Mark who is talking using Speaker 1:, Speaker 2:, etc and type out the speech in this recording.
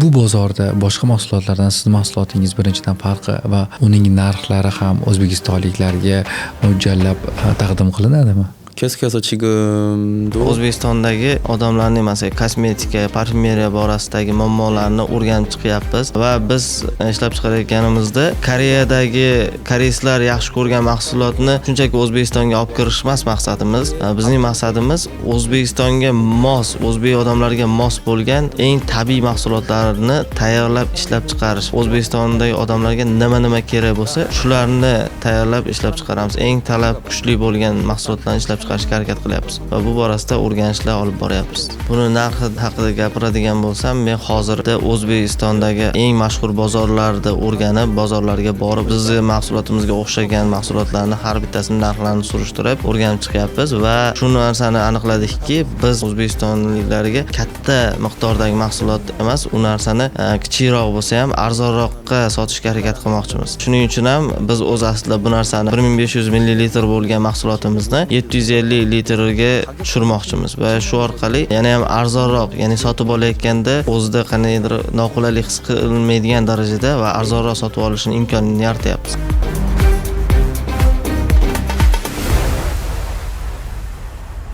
Speaker 1: Bu bozorda boshqa mahsulotlardan siz mahsulotingiz birinchidan farqi va uning narxlari ham o'zbekistonliklarga mo'ljallab taqdim qilinadimi?
Speaker 2: Kesk-kesk chigimdu
Speaker 3: O'zbekistondagi odamlarning masalan kosmetika, parfumeriya borasidagi muammolarni o'rganib chiqyapmiz va biz ishlab chiqarayotganimizda Koreyadagi koreyslar yaxshi ko'rgan mahsulotni shunchaki O'zbekistonga olib kirish emas maqsadimiz. Bizning maqsadimiz O'zbekistonga mos, o'zbek odamlarga mos bo'lgan eng tabiiy mahsulotlarni tayyorlab ishlab chiqarish. O'zbekistondagi odamlarga nima kerak bo'lsa, shularni tayyorlab ishlab chiqaramiz. Eng talab kuchli bo'lgan mahsulotlarni ishlab chiqarishga harakat qilyapmiz va bu borasida o'rganishlar olib boryapmiz. Buni narxi haqida gapiradigan bo'lsam, men hozirda O'zbekistondagi eng mashhur bozorlarda o'rganib, bozorlarga borib, bizning mahsulotimizga o'xshagan mahsulotlarni har bittasini narxlarini surishtirib, o'rganib chiqyapmiz va shu narsani aniqladikki, biz O'zbekistonliklarga katta miqdordagi mahsulot emas, u narsani kichikroq bo'lsa ham arzonroqqa sotishga harakat qilmoqchimiz. Shuning uchun ham biz o'z aslida bu narsani 1500 ml bo'lgan mahsulotimizni 750 litrga tushirmoqchimiz va shu orqali yana ham arzonroq, ya'ni sotib olayotganda o'zida qanaydir noqulaylik his qilmaydigan darajada va arzonroq sotib olishning imkonini yaratyapmiz.